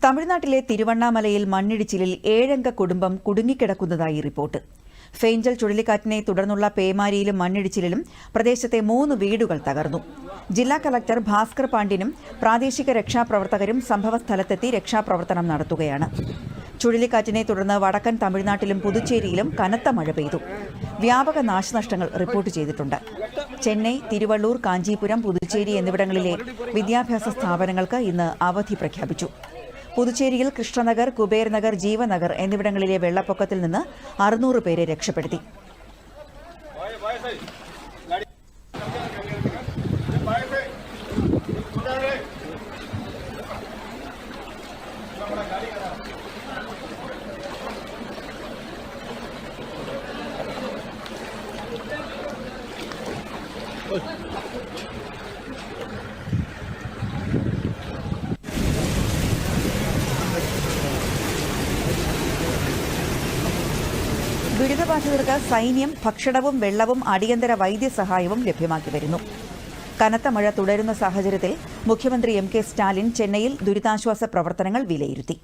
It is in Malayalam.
തമിഴ്നാട്ടിലെ തിരുവണ്ണാമലയിൽ മണ്ണിടിച്ചിലിൽ 7 അംഗ കുടുംബം കുടുങ്ങിക്കിടക്കുന്നതായി റിപ്പോർട്ട്. ഫെയ്ഞ്ചൽ ചുഴലിക്കാറ്റിനെ തുടർന്നുള്ള പേമാരിയിലും മണ്ണിടിച്ചിലിലും പ്രദേശത്തെ 3 വീടുകൾ തകർന്നു. ജില്ലാ കളക്ടർ ഭാസ്കർ പാണ്ഡ്യനും പ്രാദേശിക രക്ഷാപ്രവർത്തകരും സംഭവസ്ഥലത്തെത്തി രക്ഷാപ്രവർത്തനം നടത്തുകയാണ്. ചുഴലിക്കാറ്റിനെ തുടർന്ന് വടക്കൻ തമിഴ്നാട്ടിലും പുതുച്ചേരിയിലും കനത്ത മഴ പെയ്തു. വ്യാപക നാശനഷ്ടങ്ങൾ റിപ്പോർട്ട് ചെയ്തിട്ടുണ്ട്. ചെന്നൈ, തിരുവള്ളൂർ, കാഞ്ചീപുരം, പുതുച്ചേരി എന്നിവിടങ്ങളിലെ വിദ്യാഭ്യാസ സ്ഥാപനങ്ങൾക്ക് ഇന്ന് അവധി പ്രഖ്യാപിച്ചു. പുതുച്ചേരിയിൽ കൃഷ്ണനഗർ, കുബേർ നഗർ, ജീവനഗർ എന്നിവിടങ്ങളിലെ വെള്ളപ്പൊക്കത്തിൽ നിന്ന് 600 പേരെ രക്ഷപ്പെടുത്തി. ദുരിതബാധിതർക്ക് സൈന്യം ഭക്ഷണവും വെള്ളവും അടിയന്തര വൈദ്യസഹായവും ലഭ്യമാക്കി വരുന്നു. കനത്ത മഴ തുടരുന്ന സാഹചര്യത്തിൽ മുഖ്യമന്ത്രി എം.കെ. സ്റ്റാലിൻ ചെന്നൈയിൽ ദുരിതാശ്വാസ പ്രവർത്തനങ്ങൾ വിലയിരുത്തി.